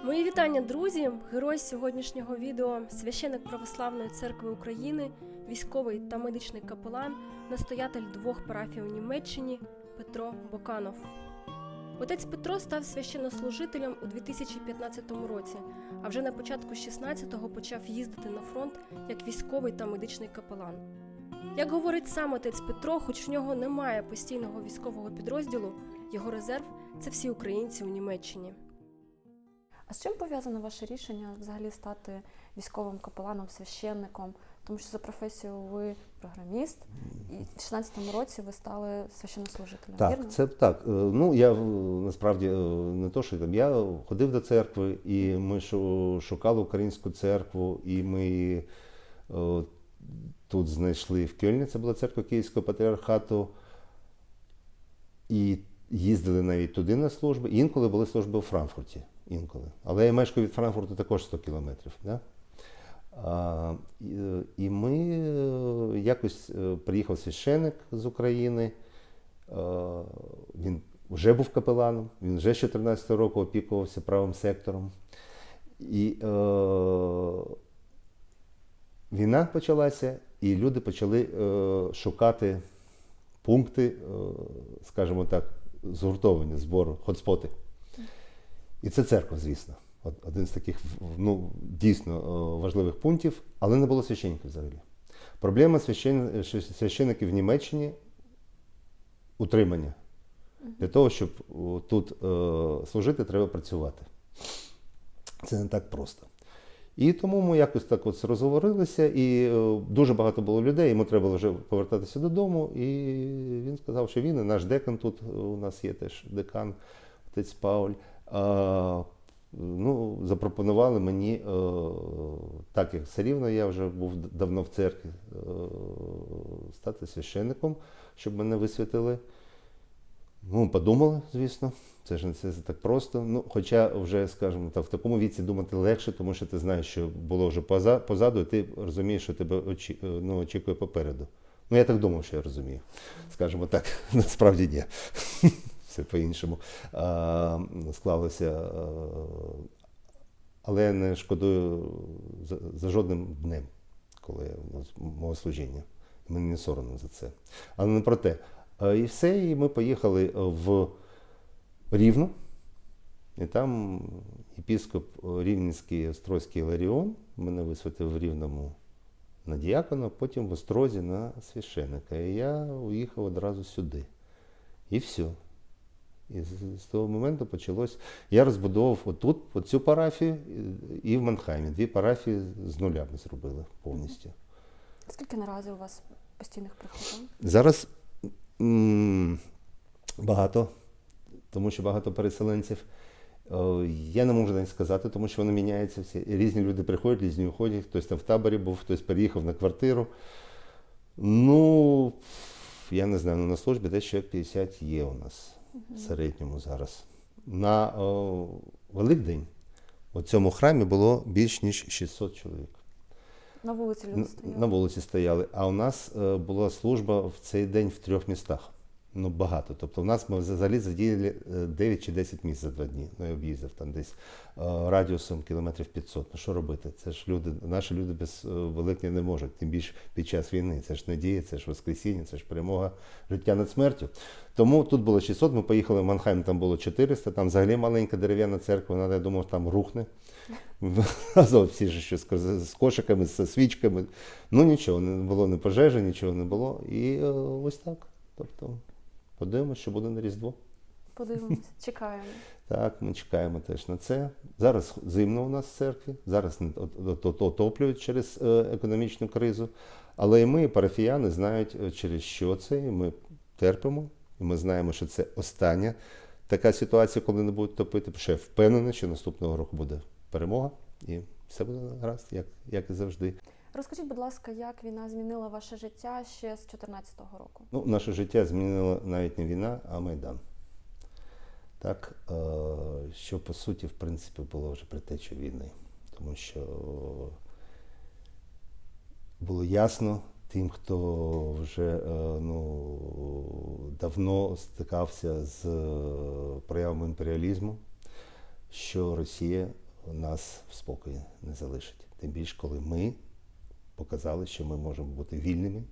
Мої вітання, друзі! Герой сьогоднішнього відео – священик Православної церкви України, військовий та медичний капелан, настоятель 2 парафій у Німеччині Петро Боканов. Отець Петро став священнослужителем у 2015 році, а вже на початку 16-го почав їздити на фронт як військовий та медичний капелан. Як говорить сам отець Петро, хоч в нього немає постійного військового підрозділу, його резерв – це всі українці у Німеччині. А з чим пов'язане ваше рішення взагалі стати військовим капеланом, священником? Тому що за професією ви програміст, і в 16-му році ви стали священнослужителем, так, вірно? Це так. Ну, я насправді не то, що там, я ходив до церкви, і ми шукали українську церкву, і ми тут знайшли в Кельні, це була церква Київського патріархату, і їздили навіть туди на служби. Інколи були служби у Франкфурті. Інколи. Але я мешкаю від Франкфурту також 100 кілометрів. Да? І ми якось приїхав священик з України, він вже був капеланом, він вже з 14 року опікувався правим сектором. І війна почалася, і люди почали шукати пункти, скажімо так, згуртовані, збору, хотспоти. І це церква, звісно. Один з таких, ну, дійсно важливих пунктів, але не було священників взагалі. Проблема священників в Німеччині – утримання. Для того, щоб тут служити, треба працювати. Це не так просто. І тому ми якось так от розговорилися, і дуже багато було людей, йому треба було вже повертатися додому, і він сказав, що він і наш декан тут, у нас є теж декан, отець Пауль, ну, запропонували мені, так як все рівно я вже був давно в церкві, стати священником, щоб мене висвятили. Ну, подумали, звісно, це ж не це так просто. Ну, хоча вже, скажімо так, в такому віці думати легше, тому що ти знаєш, що було вже позаду, і ти розумієш, що тебе очікує попереду. Ну, я так думав, що я розумію. Скажімо так, насправді ні. Все по-іншому склалося. Але я не шкодую за жодним днем, коли мого служіння. Мені не соромно за це. Але не про те. І все, і ми поїхали в Рівну. І там єпископ Рівненський Острозький Іларіон мене висвятив в Рівному на діякона, потім в Острозі на священика. І я уїхав одразу сюди. І все. І з того моменту почалось. Я розбудовував отут, оцю парафію, і в Манхаймі. 2 парафії з нуля ми зробили повністю. Скільки наразі у вас постійних прихожан? Зараз багато, тому що багато переселенців. Я не можу навіть сказати, тому що воно міняється всі. Різні люди приходять, різні уходять. Хтось там в таборі був, хтось переїхав на квартиру. Ну, я не знаю, на службі десь ще 50 є у нас. В середньому зараз. На Великдень у цьому храмі було більш ніж 600 чоловік. На вулиці люди стояли? На вулиці стояли. А у нас була служба в цей день в 3 містах. Ну, багато. Тобто у нас ми взагалі задіяли 9 чи 10 місць за 2 дні. Ну, я об'їздив там десь радіусом кілометрів 500. Ну, що робити? Це ж люди, наші люди без Великдня не можуть. Тим більше під час війни. Це ж надія, це ж Воскресіння, це ж перемога життя над смертю. Тому тут було 600, ми поїхали в Манхайм, там було 400. Там взагалі маленька дерев'яна церква, вона, я думав, там рухне. Азов всі ж що з кошиками, з свічками. Ну, нічого, не було ні пожежі, нічого не було. І ось так. Тобто, подивимося, що буде на Різдво. Подивимось, чекаємо. Так, ми чекаємо теж на це. Зараз зимно у нас в церкві, зараз отоплюють через економічну кризу. Але і ми, парафіяни, знають, через що це, і ми терпимо. І ми знаємо, що це остання така ситуація, коли не будуть топити. Ще впевнений, що наступного року буде перемога, і все буде гаразд, як і завжди. Розкажіть, будь ласка, як війна змінила ваше життя ще з 2014 року? Ну, наше життя змінила навіть не війна, а Майдан. Так, що по суті, в принципі, було вже предтечею війни. Тому що було ясно тим, хто вже давно стикався з проявами імперіалізму, що Росія нас в спокої не залишить. Тим більше, коли ми показали, що ми можемо бути вільними,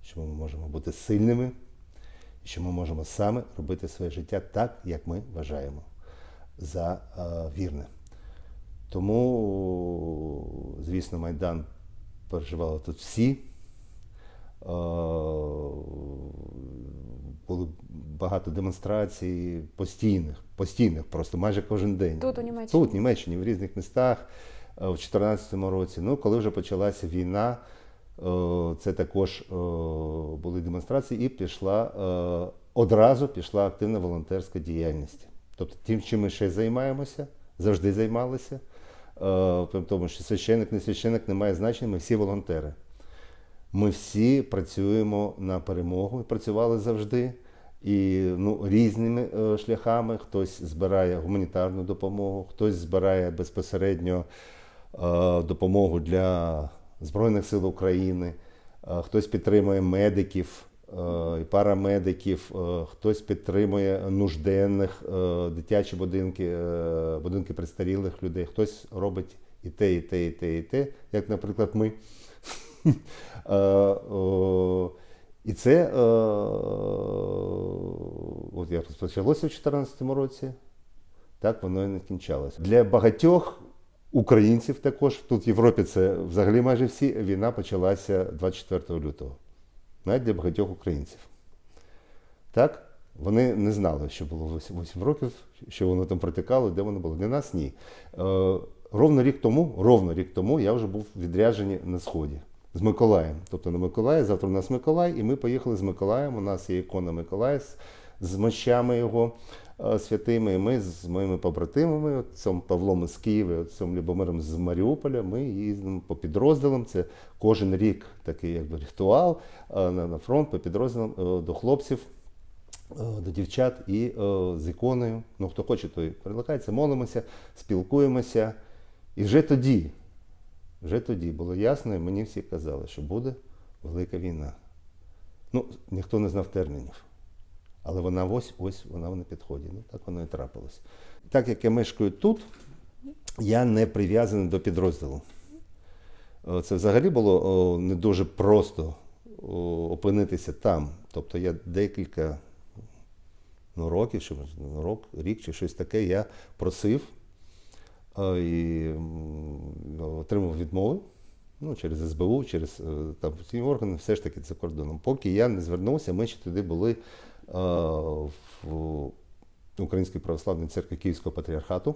що ми можемо бути сильними, і що ми можемо саме робити своє життя так, як ми вважаємо за вірне. Тому, звісно, Майдан переживали тут всі. Було багато демонстрацій постійних, просто майже кожен день. Тут, у Німеччині? Тут, в Німеччині, в різних містах, в 2014 році. Ну, коли вже почалася війна, це також були демонстрації і одразу пішла активна волонтерська діяльність. Тобто тим, чим ми ще займаємося, завжди займалися, тому що священик, не священик, не має значення, ми всі волонтери. Ми всі працюємо на перемогу, працювали завжди, і різними шляхами. Хтось збирає гуманітарну допомогу, хтось збирає безпосередньо допомогу для Збройних сил України, хтось підтримує медиків і парамедиків, хтось підтримує нужденних, дитячі будинки, будинки престарілих людей, хтось робить і те, і те, і те, і те, як, наприклад, ми. І це от як розпочалося в 2014 році, так воно і не кінчалося. Для багатьох українців також, тут в Європі це взагалі майже всі, війна почалася 24 лютого. Навіть для багатьох українців. Так? Вони не знали, що було 8 років, що воно там протикало, де воно було. Для нас ні. Ровно рік тому я вже був відряджений на Сході. З Миколаєм. Тобто на Миколаї, завтра у нас Миколай, і ми поїхали з Миколаєм. У нас є ікона Миколая з мощами його святими. І ми з моїми побратимами, отцем Павлом із Києва, отцем Любомиром з Маріуполя, ми їздимо по підрозділам. Це кожен рік такий якби ритуал на фронт, по підрозділам до хлопців, до дівчат і з іконою. Ну, хто хоче, той приликається, молимося, спілкуємося. І вже тоді було ясно, і мені всі казали, що буде велика війна. Ну, ніхто не знав термінів. Але вона ось вона на підході. Ну, так воно і трапилось. Так як я мешкаю тут, я не прив'язаний до підрозділу. Це взагалі було не дуже просто опинитися там. Тобто я декілька років, рік чи щось таке, я просив і отримав відмови через СБУ, через офіційні органи, все ж таки це кордоном. Поки я не звернувся, ми ще туди були в Українській православній церкві Київського патріархату.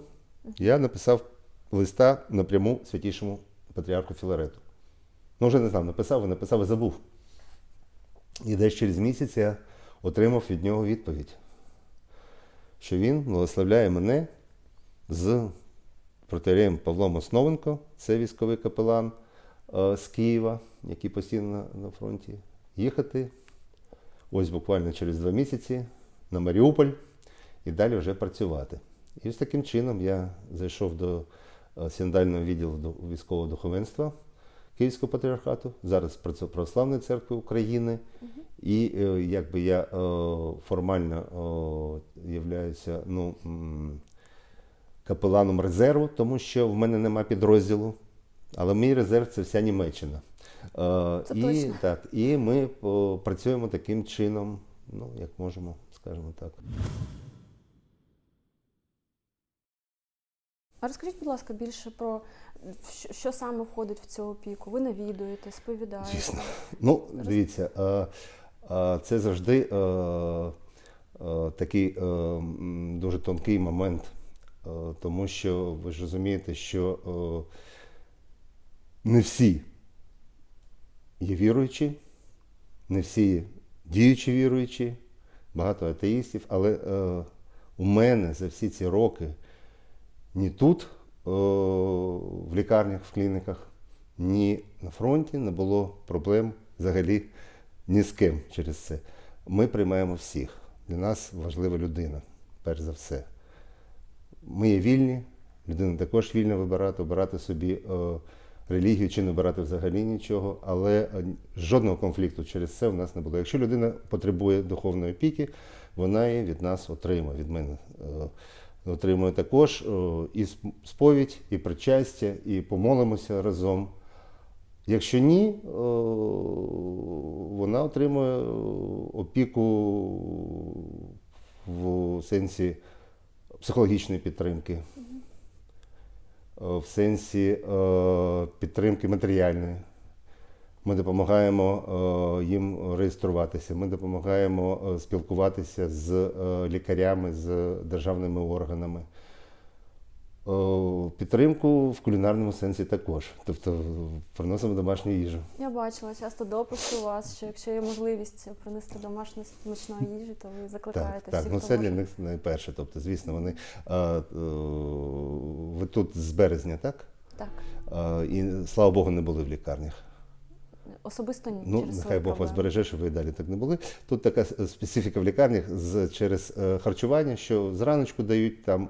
Я написав листа напряму Святішому патріарху Філарету. Ну, вже не знав, написав і забув. І десь через місяць я отримав від нього відповідь, що він благословляє мене з протоієреєм Павлом Основенко, це військовий капелан з Києва, який постійно на фронті, їхати ось буквально через 2 місяці на Маріуполь і далі вже працювати. І ось таким чином я зайшов до синодального відділу військового духовенства Київського патріархату, зараз Православної церкви України. І якби я формально являюся капеланом резерву, тому що в мене нема підрозділу, але мій резерв – це вся Німеччина. І ми працюємо таким чином, як можемо, скажімо так. А розкажіть, будь ласка, більше про що саме входить в цю опіку? Ви навідуєте, сповідаєте? Звісно. Дивіться, це завжди такий дуже тонкий момент, тому що ви ж розумієте, що не всі є віруючі, не всі діючі віруючі, багато атеїстів, але у мене за всі ці роки ні тут, в лікарнях, в клініках, ні на фронті не було проблем взагалі ні з ким через це. Ми приймаємо всіх. Для нас важлива людина, перш за все. Ми є вільні, людина також вільна обирати собі релігію чи не обирати взагалі нічого, але жодного конфлікту через це в нас не було. Якщо людина потребує духовної опіки, вона її від нас отримає, від мене отримує також і сповідь, і причастя, і помолимося разом. Якщо ні, вона отримує опіку в сенсі психологічної підтримки, в сенсі підтримки матеріальної. Ми допомагаємо їм реєструватися, ми допомагаємо спілкуватися з лікарями, з державними органами. Підтримку в кулінарному сенсі також. Тобто приносимо домашню їжу. Я бачила часто дописи у вас, що якщо є можливість принести домашню смачної їжі, то ви закликаєте Так, всіх, ну хто це може. для них найперше. Тобто, звісно, вони ви тут з березня, так? Так. І слава Богу, не були в лікарнях. Особисто ні. Ну, через нехай свої Бог вас проблеми. береже, щоб ви далі так не були. Тут така специфіка в лікарнях через харчування, що зраночку дають там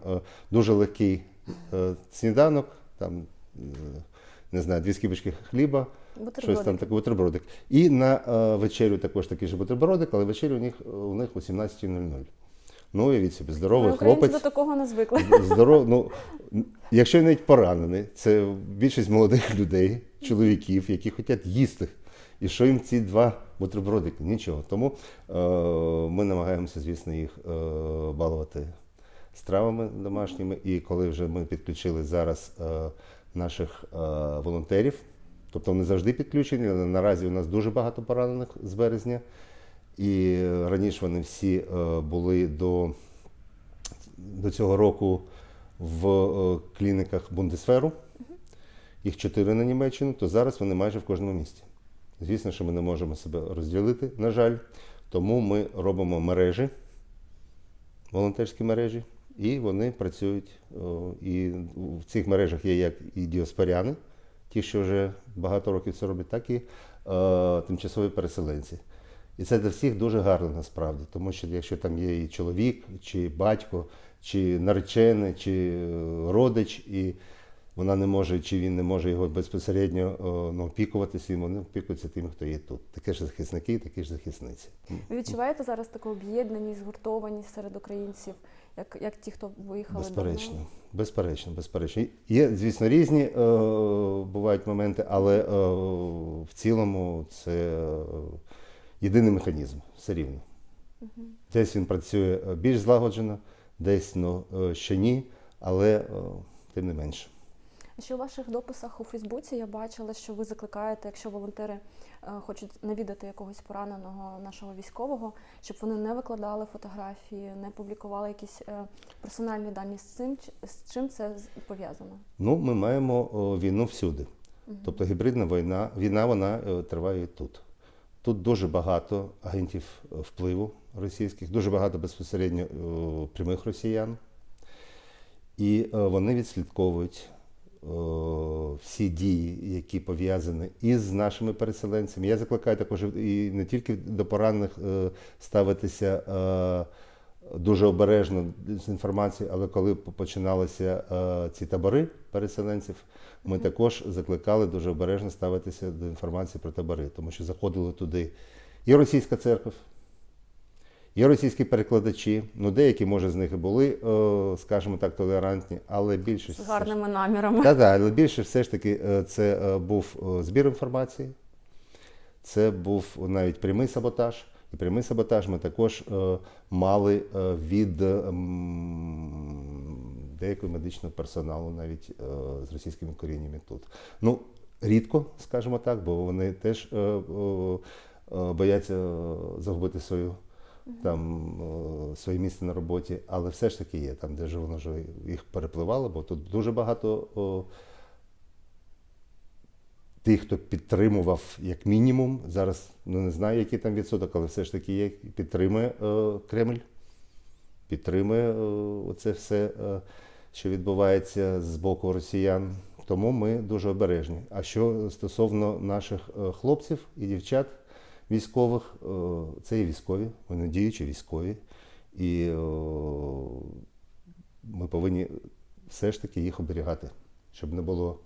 дуже легкий сніданок, там, не знаю, 2 скибочки хліба, щось там таке, бутербродик. І на вечерю також такий же бутербродик, але вечеря у них о 17:00. Ну, уявіть собі, здоровий Ми, українці, хлопець. до такого не звикли. Ну, якщо навіть поранений, це більшість молодих людей, чоловіків, які хочуть їсти. І що їм ці 2 бутербродики? Нічого. Тому ми намагаємося, звісно, їх балувати стравами домашніми. І коли вже ми підключили зараз наших волонтерів, тобто вони завжди підключені, але наразі у нас дуже багато поранених з березня. І раніше вони всі були до цього року в клініках Бундесверу, їх 4 на Німеччину, то зараз вони майже в кожному місті. Звісно, що ми не можемо себе розділити, на жаль, тому ми робимо мережі, волонтерські мережі, і вони працюють. І в цих мережах є як і діаспоряни, ті, що вже багато років це роблять, так і тимчасові переселенці. І це для всіх дуже гарно насправді, тому що якщо там є і чоловік, чи батько, чи наречений, чи родич, і вона не може, чи він не може його безпосередньо опікуватися, і вони опікуються тим, хто є тут. Такі ж захисники, такі ж захисниці. Ви відчуваєте зараз таку об'єднаність, згуртованість серед українців, як ті, хто виїхали Безперечно, давно? безперечно. Є, звісно, різні бувають моменти, але в цілому це єдиний механізм, все рівно. Десь він працює більш злагоджено, десь ще ні, але тим не менше. Ще у ваших дописах у Фейсбуці я бачила, що ви закликаєте, якщо волонтери хочуть навідати якогось пораненого нашого військового, щоб вони не викладали фотографії, не публікували якісь персональні дані. З чим це пов'язано? Ну, ми маємо війну всюди. Тобто гібридна війна вона триває і тут. Тут дуже багато агентів впливу російських, дуже багато безпосередньо прямих росіян. І вони відслідковують всі дії, які пов'язані із нашими переселенцями. Я закликаю також і не тільки до поранених ставитися дуже обережно з інформацією, але коли починалися ці табори переселенців, ми також закликали дуже обережно ставитися до інформації про табори, тому що заходили туди і російська церква, і російські перекладачі, ну деякі, може, з них і були, скажімо так, толерантні, але більшість... З гарними намірами. Так, але більше все ж таки це був збір інформації, це був навіть прямий саботаж. І прямий саботаж ми також мали від деякого медичного персоналу, навіть з російськими коріннями тут. Ну, рідко, скажімо так, бо вони теж бояться загубити своє місце на роботі, але все ж таки є, там, де ж воно вже їх перепливало, бо тут дуже багато тих, хто підтримував як мінімум, зараз не знаю, який там відсоток, але все ж таки є, підтримує Кремль, підтримує оце все, що відбувається з боку росіян. Тому ми дуже обережні. А що стосовно наших хлопців і дівчат військових, це є військові, вони діючі військові. І ми повинні все ж таки їх оберігати, щоб не було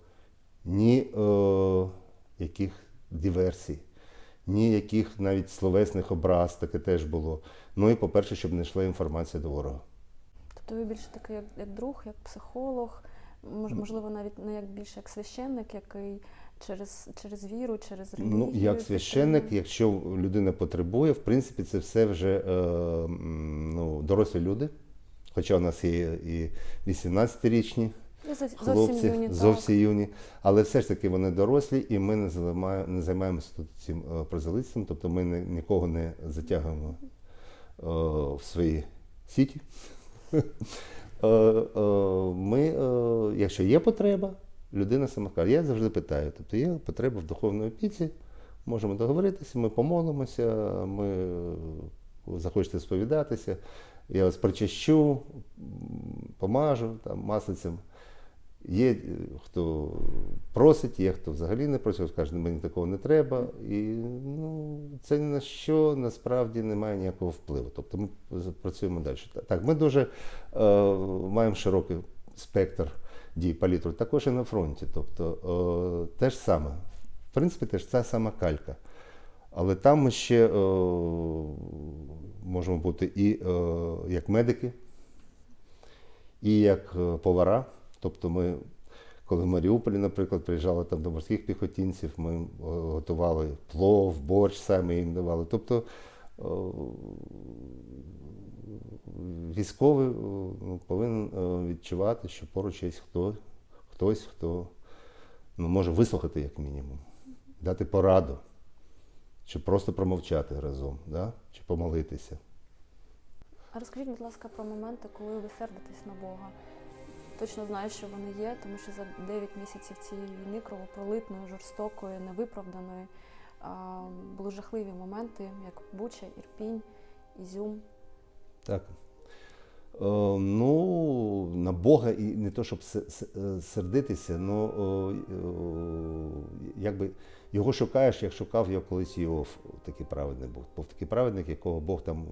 ні яких диверсій, ні яких навіть словесних образ, таке теж було. Ну і, по-перше, щоб не йшла інформація до ворога. Тобто Тобто ви більше такий як друг, як психолог, можливо, навіть не як більше як священник, який через віру, через релігію. Ну, як священник, якщо людина потребує, в принципі, це все вже дорослі люди. Хоча у нас є і 18-річні хлопці, зовсім юні. Але все ж таки вони дорослі, і ми не займаємося тут цим прозелицтвом, тобто ми нікого не затягуємо в свої сіті. Ми, якщо є потреба, людина сама каже. Я завжди питаю, тобто є потреба в духовній опіці, можемо договоритися, ми помолимося, ми захочете сповідатися, я вас причащу, помажу там, маслицем. Є хто просить, є хто взагалі не просить, каже, мені такого не треба. І це ні на що насправді не має ніякого впливу. Тобто ми працюємо далі. Так, ми дуже маємо широкий спектр дій, палітру, також і на фронті. Тобто те ж саме, в принципі, теж ця сама калька. Але там ми ще можемо бути і як медики, і як повара. Тобто ми, коли в Маріуполі, наприклад, приїжджали там до морських піхотинців, ми готували плов, борщ, самі їм давали. Тобто військовий повинен відчувати, що поруч є хтось, хто може вислухати як мінімум, дати пораду, чи просто промовчати разом, да? Чи помолитися. А розкажіть, будь ласка, про моменти, коли ви сердитесь на Бога. Точно знаю, що вони є, тому що за 9 місяців цієї війни кровопролитної, жорстокої, невиправданої були жахливі моменти, як Буча, Ірпінь, Ізюм. Так. На Бога і не то, щоб сердитися, якби його шукаєш, як шукав його колись Іов, такий праведник був. Був такий праведник, якого Бог там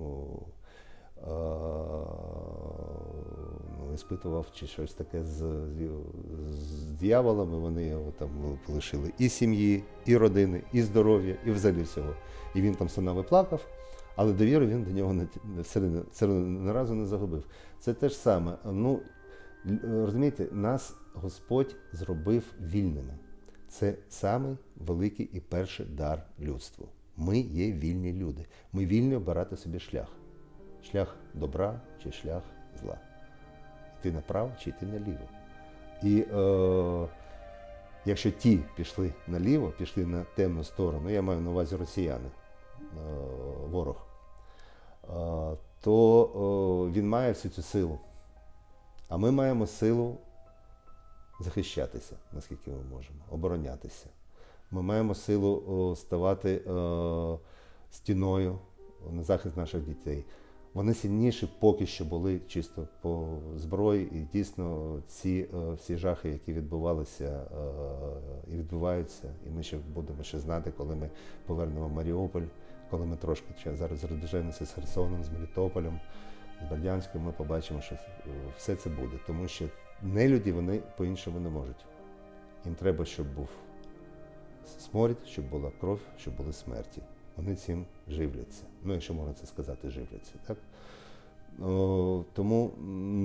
іспитував чи щось таке з дияволами, вони його там лишили і сім'ї, і родини, і здоров'я, і взагалі всього. І він там стонав і плакав, але довіри він до нього це ні разу не загубив. Це те ж саме. Розумієте, нас Господь зробив вільними. Це самий великий і перший дар людству. Ми є вільні люди. Ми вільні обирати собі шлях. Шлях добра чи шлях зла. Йти направо чи йти наліво. І якщо ті пішли наліво, пішли на темну сторону, я маю на увазі росіяни, ворог, то він має всю цю силу. А ми маємо силу захищатися, наскільки ми можемо, оборонятися. Ми маємо силу ставати стіною на захист наших дітей. Вони сильніші поки що були чисто по зброї, і дійсно ці всі жахи, які відбувалися і відбуваються, і ми ще будемо знати, коли ми повернемо Маріуполь, коли ми трошки зараз розбіжемося з Херсоном, з Мелітополем, з Бердянськом, ми побачимо, що все це буде. Тому що нелюді вони по-іншому не можуть. Їм треба, щоб був сморід, щоб була кров, щоб були смерті. Вони цим живляться. Якщо можна це сказати, живляться. Так? Тому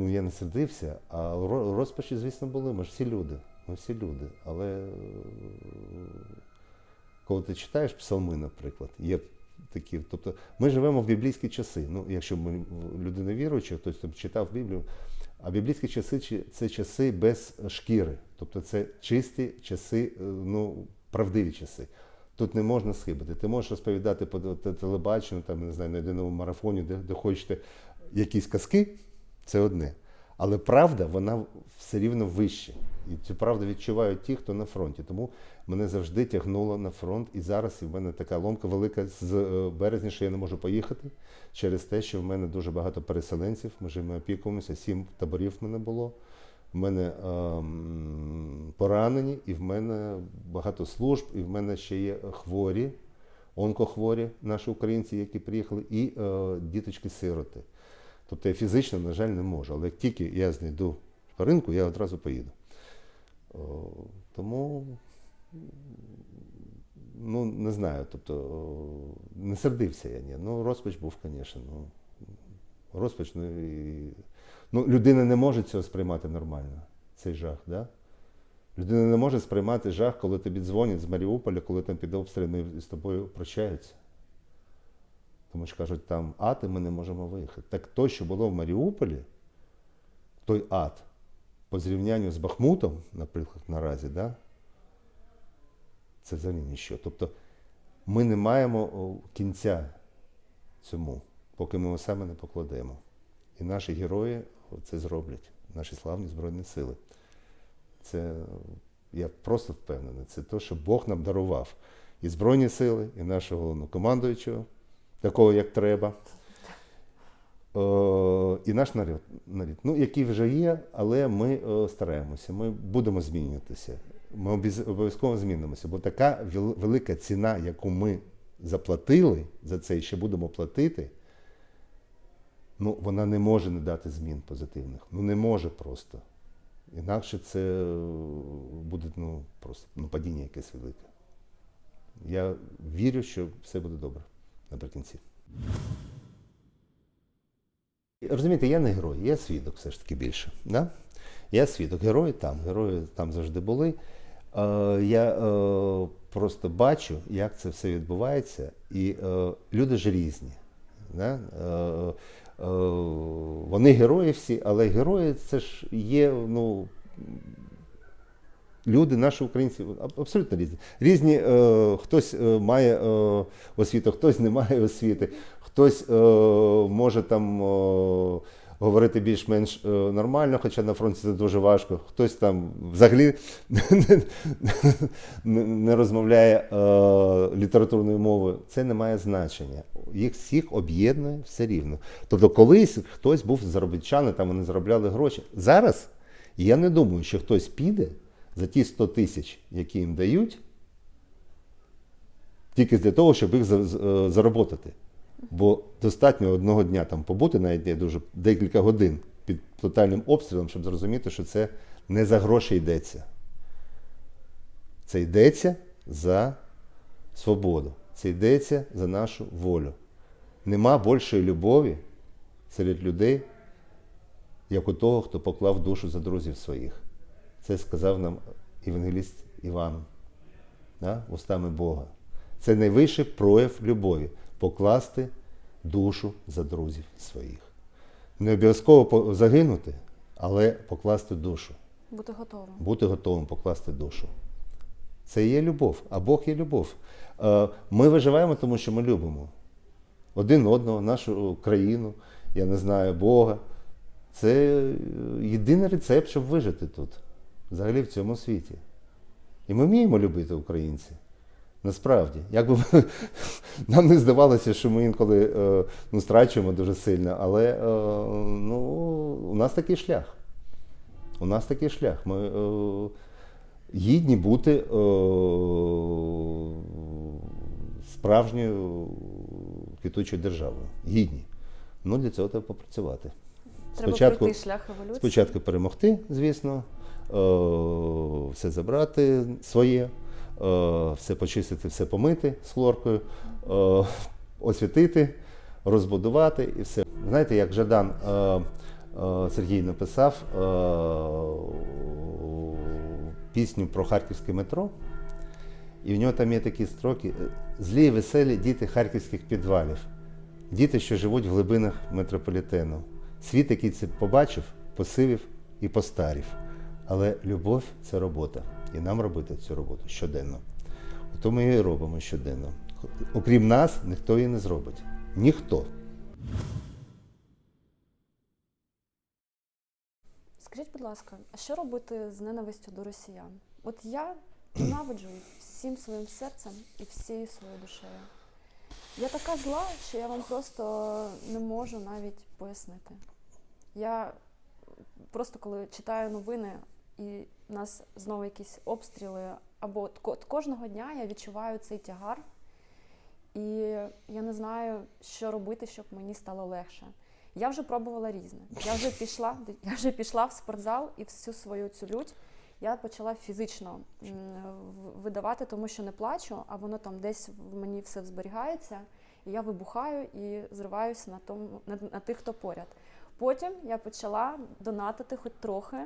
я не сердився, а розпачі, звісно, були. Ми ж всі люди. Ми всі люди. Але коли ти читаєш псалми, наприклад, є такі. Тобто ми живемо в біблійські часи. Якщо людина віруюча, хтось там читав Біблію, а біблійські часи – це часи без шкіри. Тобто це чисті часи, правдиві часи. Тут не можна схибити. Ти можеш розповідати по телебаченню, там, не знаю, на єдиному марафоні, де хочете якісь казки, це одне. Але правда, вона все рівно вище. І цю правду відчувають ті, хто на фронті. Тому мене завжди тягнуло на фронт. І зараз в мене така ломка велика з березня, що я не можу поїхати через те, що в мене дуже багато переселенців. Ми живемо, опікуємося, 7 таборів в мене було. В мене поранені, і в мене багато служб, і в мене ще є хворі, онкохворі, наші українці, які приїхали, і діточки-сироти. Тобто я фізично, на жаль, не можу, але як тільки я знайду ринку, я одразу поїду. Тому, не знаю, тобто не сердився я, ні. Розпач був, звісно. Розпач, і Ну, людина не може цього сприймати нормально, цей жах, да? Людина не може сприймати жах, коли тобі дзвонять з Маріуполя, коли там під обстрілами і з тобою прощаються. Тому що кажуть, там ад, і ми не можемо виїхати. Так то, що було в Маріуполі, той ад, по зрівнянню з Бахмутом, наприклад, наразі, да? Це взагалі ніщо. Тобто ми не маємо кінця цьому, поки ми його саме не покладемо. І наші герої це зроблять, наші славні Збройні Сили. Це, я просто впевнений, це те, що Бог нам дарував. І Збройні Сили, і нашого головнокомандуючого, такого, як треба, і наш народ, ну, який вже є, але ми стараємося, ми будемо змінюватися. Ми обов'язково змінимося, бо така велика ціна, яку ми заплатили за це і ще будемо платити, ну, вона не може не дати змін позитивних. Ну, не може просто. Інакше це буде, ну, просто падіння якесь велике. Я вірю, що все буде добре наприкінці. Розумієте, я не герой, я свідок все ж таки більше. Да? Я свідок, герої там завжди були. Я просто бачу, як це все відбувається, і люди ж різні. Да? Вони герої всі, але герої це ж є, ну, люди, наші українці, абсолютно різні. Різні, хтось має освіту, хтось не має освіти, хтось може там говорити більш-менш нормально, хоча на фронті це дуже важко. Хтось там взагалі не розмовляє літературною мовою. Це не має значення. Їх всіх об'єднує все рівно. Тобто колись хтось був заробітчани, там вони заробляли гроші. Зараз я не думаю, що хтось піде за ті 100 тисяч, які їм дають, тільки для того, щоб їх заробити. Бо достатньо одного дня там побути, навіть дуже декілька годин під тотальним обстрілом, щоб зрозуміти, що це не за гроші йдеться. Це йдеться за свободу. Це йдеться за нашу волю. Нема більшої любові серед людей, як у того, хто поклав душу за друзів своїх. Це сказав нам євангеліст Іван, да? Устами Бога. Це найвищий прояв любові. Покласти душу за друзів своїх. Не обов'язково загинути, але покласти душу. Бути готовим. Бути готовим покласти душу. Це і є любов, а Бог є любов. Ми виживаємо, тому що ми любимо. Один одного, нашу країну, я не знаю, Бога. Це єдиний рецепт, щоб вижити тут, взагалі в цьому світі. І ми вміємо любити українців. Насправді, як би нам не здавалося, що ми інколи страчуємо дуже сильно, але у нас такий шлях. У нас такий шлях. Ми гідні бути справжньою квітучою державою. Гідні. Ну, для цього треба попрацювати. Треба пройти шлях еволюції. Спочатку перемогти, звісно, все забрати своє, все почистити, все помити з хлоркою, освітити, розбудувати і все. Знаєте, як Жадан Сергій написав пісню про харківське метро, і в нього там є такі строки: «Злі і веселі діти харківських підвалів, діти, що живуть в глибинах метрополітену. Світ, який це побачив, посивів і постарів. Але любов – це робота. І нам робити цю роботу щоденно. Ото ми її робимо щоденно. Окрім нас, ніхто її не зробить. Ніхто. Скажіть, будь ласка, а що робити з ненавистю до росіян? От я ненавиджу їх всім своїм серцем і всією своєю душею. Я така зла, що я вам просто не можу навіть пояснити. Я просто коли читаю новини і в нас знову якісь обстріли, або кожного дня я відчуваю цей тягар, і я не знаю, що робити, щоб мені стало легше. Я вже пробувала різне. Я вже пішла в спортзал і всю свою цю лють я почала фізично видавати, тому що не плачу, а воно там десь в мені все зберігається, і я вибухаю і зриваюся на тих, хто поряд. Потім я почала донатити хоч трохи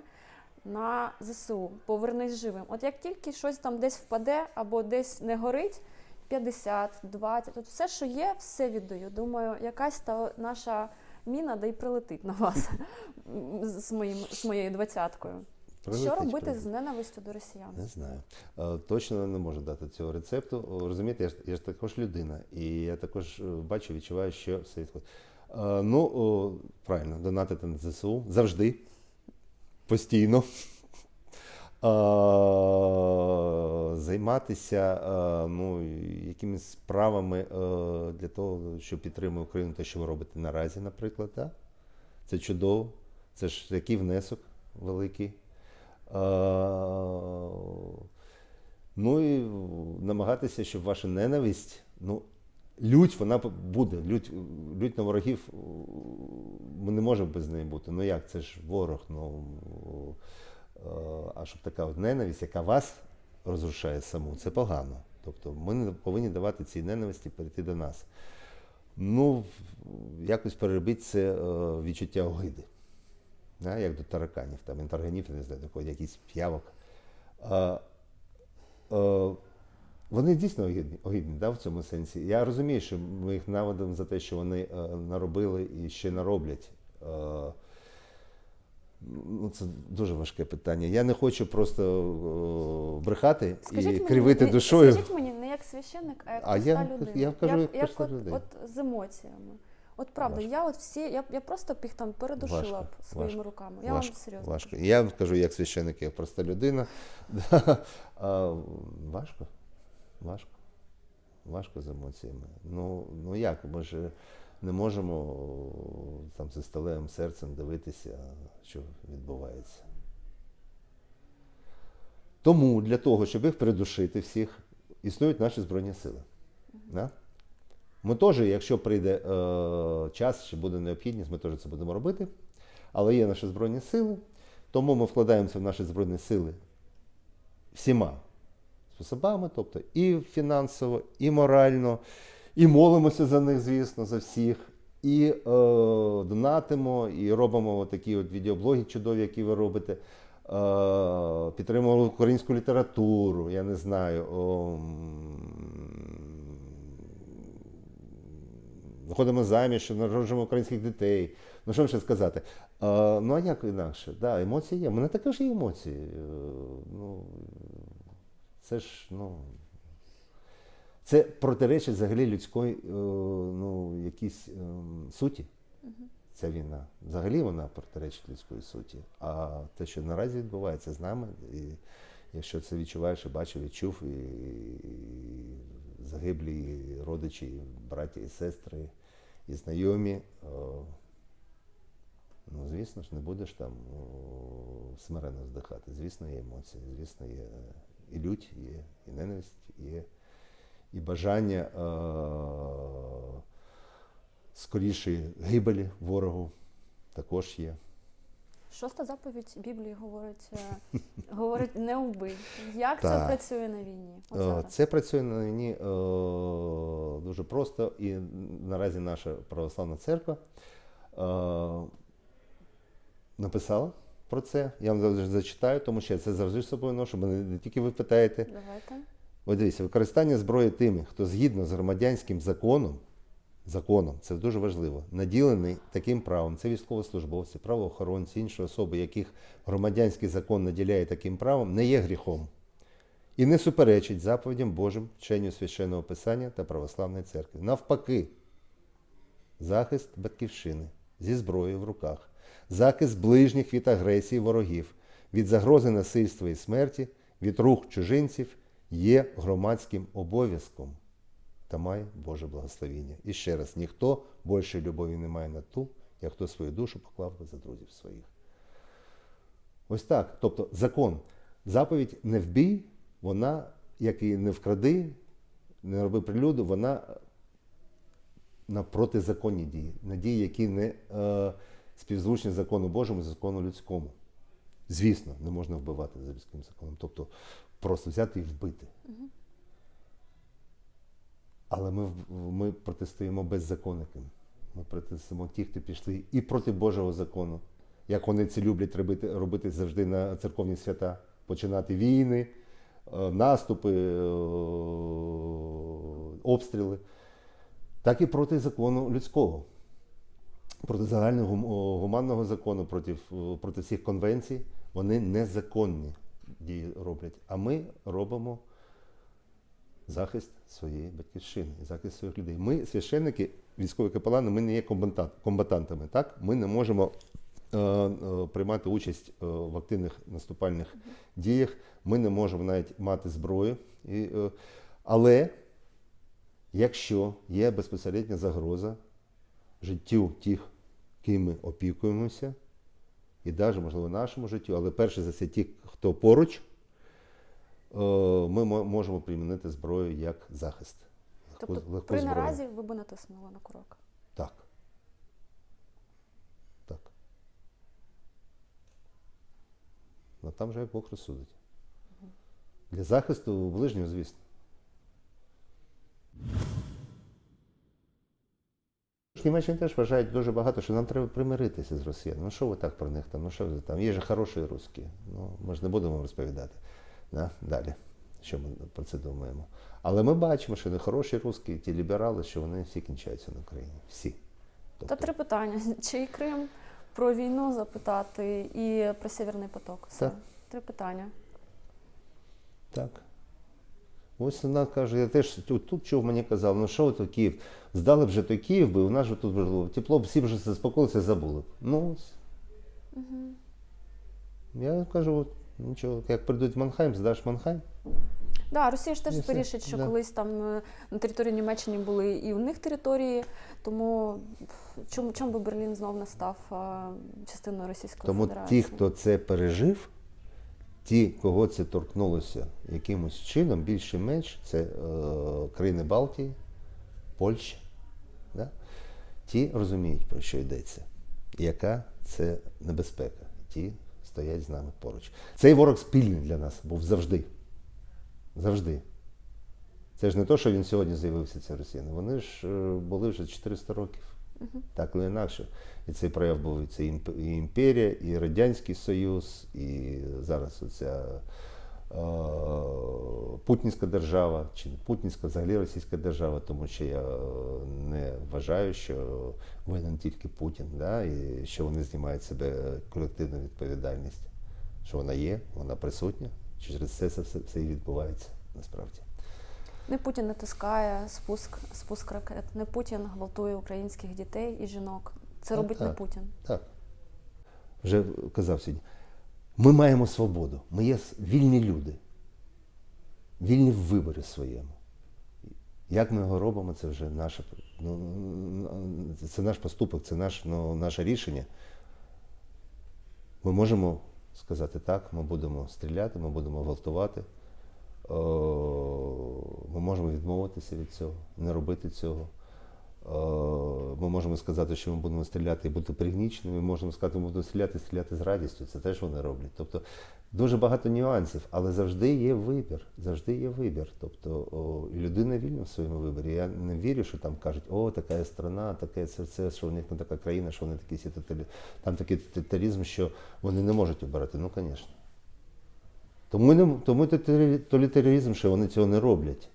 на ЗСУ, повернись живим. От як тільки щось там десь впаде або десь не горить, 50, 20, от все, що є, все віддаю. Думаю, якась та наша міна, да й прилетить на вас з моєю 20-кою. Що робити з ненавистю до росіян? Не знаю. Точно не можу дати цього рецепту. Розумієте, я ж також людина, і я також бачу, відчуваю, що все відходить. Правильно, донатити на ЗСУ завжди, постійно. Займатися якимись справами для того, щоб підтримувати Україну, те, що ви робите наразі, наприклад. Так? Це чудово, це ж такий внесок великий. Ну і намагатися, щоб ваша ненависть, лють, вона буде. Лють на ворогів, ми не можемо без неї бути. Ну як, це ж ворог. А щоб така от ненависть, яка вас розрушає саму, це погано. Тобто ми не повинні давати цій ненависті перейти до нас. Якось переробити це відчуття огиди. Як до тараканів, там, тарганів, не знаю, такого, якийсь п'явок. Вони дійсно огидні, в цьому сенсі. Я розумію, що ми їх наводимо за те, що вони наробили і ще нароблять. Це дуже важке питання. Я не хочу просто брехати і кривити душою. Скажіть мені, не як священник, а як проста людина. Я кажу, як проста людина. От з емоціями. От правда, я просто б їх там передушила своїми руками. Я вам серйозно важко. кажу. Я кажу, як священник, як проста людина. Важко з емоціями. Як? Ми ж не можемо там зі сталевим серцем дивитися, що відбувається. Тому для того, щоб їх придушити всіх, існують наші Збройні Сили. Да? Ми теж, якщо прийде час, чи буде необхідність, ми теж це будемо робити. Але є наші Збройні Сили, тому ми вкладаємося в наші Збройні Сили всіма способами, тобто і фінансово, і морально, і молимося за них, звісно, за всіх, і донатимо, і робимо такі от відеоблоги чудові, які ви робите. Підтримуємо українську літературу, я не знаю, виходимо заміж, народжуємо українських дітей. Що ще сказати? А як інакше? Да, емоції є. У мене також є емоції. Це ж, це протиречить взагалі людської якійсь суті. Ця війна. Взагалі вона протиречить людської суті. А те, що наразі відбувається з нами, і якщо це відчуваєш, і бачив, і чув, і загиблі, і родичі, і браті, і сестри, і знайомі, звісно ж, не будеш там смиренно здихати. Звісно, є емоції, звісно, є і лють, є і ненависть, є і бажання скорішої гибелі ворогу також є. 6-та заповідь Біблії говорить не вбий. Як це працює на війні? Це працює на війні дуже просто, і наразі наша православна церква написала про це. Я вам завжди зачитаю, тому що я це завжди з собою ношу, бо не тільки ви питаєте. Давайте. Ось дивіться, використання зброї тими, хто згідно з громадянським законом, це дуже важливо, наділений таким правом, це військовослужбовці, правоохоронці, інші особи, яких громадянський закон наділяє таким правом, не є гріхом і не суперечить заповідям Божим, вченню Священного Писання та Православної Церкви. Навпаки, захист батьківщини зі зброєю в руках, захист ближніх від агресії ворогів, від загрози насильства і смерті, від рук чужинців є громадським обов'язком та має Боже благословіння. І ще раз, ніхто більше любові не має на ту, як хто свою душу поклав би за друзів своїх. Ось так. Тобто закон, заповідь не вбій, вона, як і не вкради, не роби прилюду, вона на протизаконні дії. На дії, які не співзвучні закону Божому, закону людському. Звісно, не можна вбивати за людським законом. Тобто просто взяти і вбити. Але ми протистоїмо беззаконникам. Ми протистоїмо ті, хто пішли і проти Божого закону, як вони це люблять робити завжди на церковні свята, починати війни, наступи, обстріли, так і проти закону людського, проти загального гуманного закону, проти всіх конвенцій. Вони незаконні дії роблять. А ми робимо захист своєї батьківщини, захист своїх людей. Ми, священники, військові капелани, ми не є комбатантами. Так? Ми не можемо приймати участь в активних наступальних діях, ми не можемо навіть мати зброю. Але якщо є безпосередня загроза життю тих, ким ми опікуємося, і навіть, можливо, нашому життю, але перше за все ті, хто поруч, ми можемо примінити зброю як захист. Тобто при наразі ви б натиснули на курок? Так. Так. Ну там же як Бог розсудить. Для захисту ближнього, звісно. В Німеччині теж вважають дуже багато, що нам треба примиритися з росіянами. Ну що ви так про них там? Ну що ви там? Є ж хороші русські. Ну, ми ж не будемо розповідати. Да? Далі, що ми про це думаємо. Але ми бачимо, що нехороші русські, ті ліберали, що вони всі кінчаються на Україні. Всі. Та три питання. Чи і Крим, про війну запитати і про Сєвєрний поток? Все. Так. Три питання. Так. Ось вона каже, я теж тут чув, мені казав, ну що то Київ, здали б вже той Київ, би у нас же тут було тепло, всі вже заспокоїлися, забули. Ну ось. Угу. Я кажу, от, нічого, як прийдуть в Манхайм, здаш Манхайм. Да, Росія ж теж І все. вирішить, що Да. колись там на території Німеччини були і у них території, тому чому би Берлін знов не став частиною Російської Тому Федерації? ті, хто це пережив, ті, кого це торкнулося якимось чином, більше-менш, це країни Балтії, Польща, да? Ті розуміють, про що йдеться, яка це небезпека. Ті стоять з нами поруч. Цей ворог спільний для нас був завжди. Завжди. Це ж не то, що він сьогодні з'явився, ці росіяни. Вони ж були вже 400 років. Так і інакше. І цей прояв був і це і імперія, і Радянський Союз, і зараз оця путінська держава, чи не путінська, взагалі російська держава, тому що я не вважаю, що винен тільки Путін, да, і що вони знімають з себе колективну відповідальність. Що вона є, вона присутня, через це все і відбувається насправді. Не Путін натискає спуск ракет, не Путін гвалтує українських дітей і жінок. Це робить не Путін. Так. Вже казав сьогодні. Ми маємо свободу. Ми є вільні люди. Вільні в виборі своєму. Як ми його робимо, це вже наше, це наш поступок, це наше рішення. Ми можемо сказати так, ми будемо стріляти, ми будемо гвалтувати. Ми можемо відмовитися від цього, не робити цього. Ми можемо сказати, що ми будемо стріляти і бути пригніченими. Ми можемо сказати, що ми будемо стріляти з радістю. Це теж вони роблять. Тобто дуже багато нюансів, але завжди є вибір. Завжди є вибір. Тобто людина вільна в своєму виборі. Я не вірю, що там кажуть, о, така страна, таке це, що у них не така країна, що вони такі там такий тоталітаризм, що вони не можуть обирати. Ну, звісно. Тому тоталітаризм, що вони цього не роблять.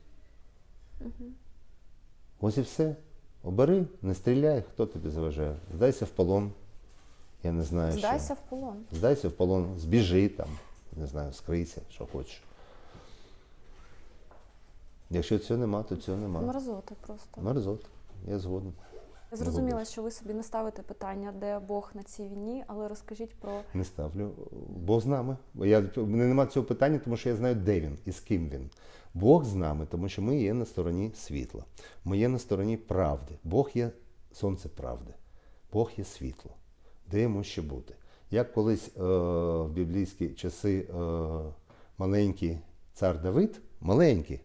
Ось і все. Обери, не стріляй, хто тобі заважає. Здайся в полон. Я не знаю, що. Здайся в полон. Здайся в полон, збіжи там, не знаю, скрийся, що хочеш. Якщо цього нема, то цього нема. Мерзота просто. Мерзота, я згоден. Я зрозуміла, що ви собі не ставите питання, де Бог на цій війні, але розкажіть про... Не ставлю. Бог з нами. У мене немає цього питання, тому що я знаю, де він і з ким він. Бог з нами, тому що ми є на стороні світла. Ми є на стороні правди. Бог є сонце правди. Бог є світло. Де йому ще бути? Як колись в біблійські часи маленький цар Давид, маленький,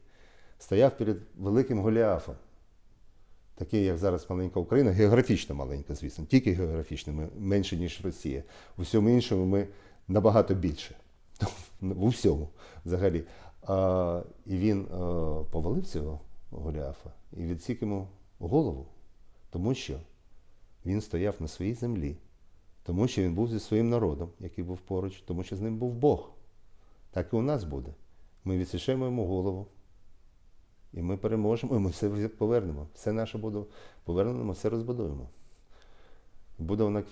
стояв перед великим Голіафом. Такий, як зараз маленька Україна, географічно маленька, звісно, тільки географічно, ми менше, ніж Росія. У всьому іншому ми набагато більше. У всьому, взагалі. І він повалив цього Голіафа і відсік йому голову. Тому що Він стояв на своїй землі, тому що він був зі своїм народом, який був поруч, тому що з ним був Бог. Так і у нас буде. Ми відсішемо йому голову, і ми переможемо, і ми все повернемо. Все наше буде повернено, все розбудуємо. Буде вона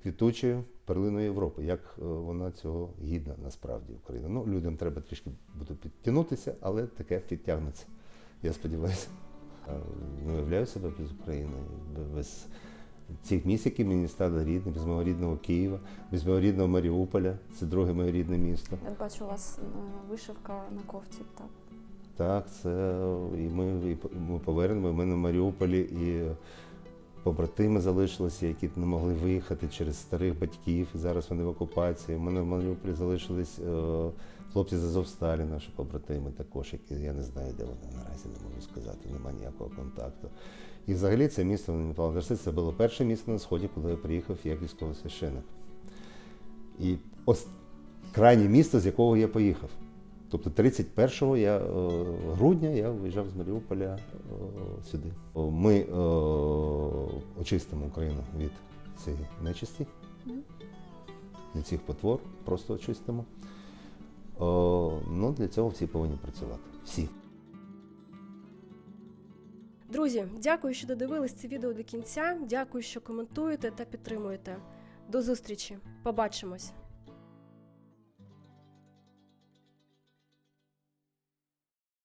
квітучою перлиною Європи, як вона цього гідна насправді Україна. Ну, людям треба трішки буде підтягнутися, але таке підтягнеться. Я сподіваюся. Не уявляю себе без України, без цих міст, які мені стали рідні, без мого рідного Києва, без мого рідного Маріуполя, це друге моє рідне місто. Я бачу у вас вишивка на кофті. Так. Так, це і ми повернемо. У мене в Маріуполі і побратими залишилися, які не могли виїхати через старих батьків. Зараз вони в окупації. У мене в Маріуполі залишились хлопці з Азовсталі, наші побратими також, які я не знаю, де вони наразі, не можу сказати, немає ніякого контакту. І взагалі це місто Металодерси, це було перше місто на Сході, коли я приїхав як військовий священик. І ось крайнє місто, з якого я поїхав. Тобто 31 грудня я виїжджав з Маріуполя сюди. Ми очистимо Україну від цієї нечисті, від цих потвор, просто очистимо. Ну, для цього всі повинні працювати. Всі. Друзі, дякую, що додивились це відео до кінця. Дякую, що коментуєте та підтримуєте. До зустрічі. Побачимось!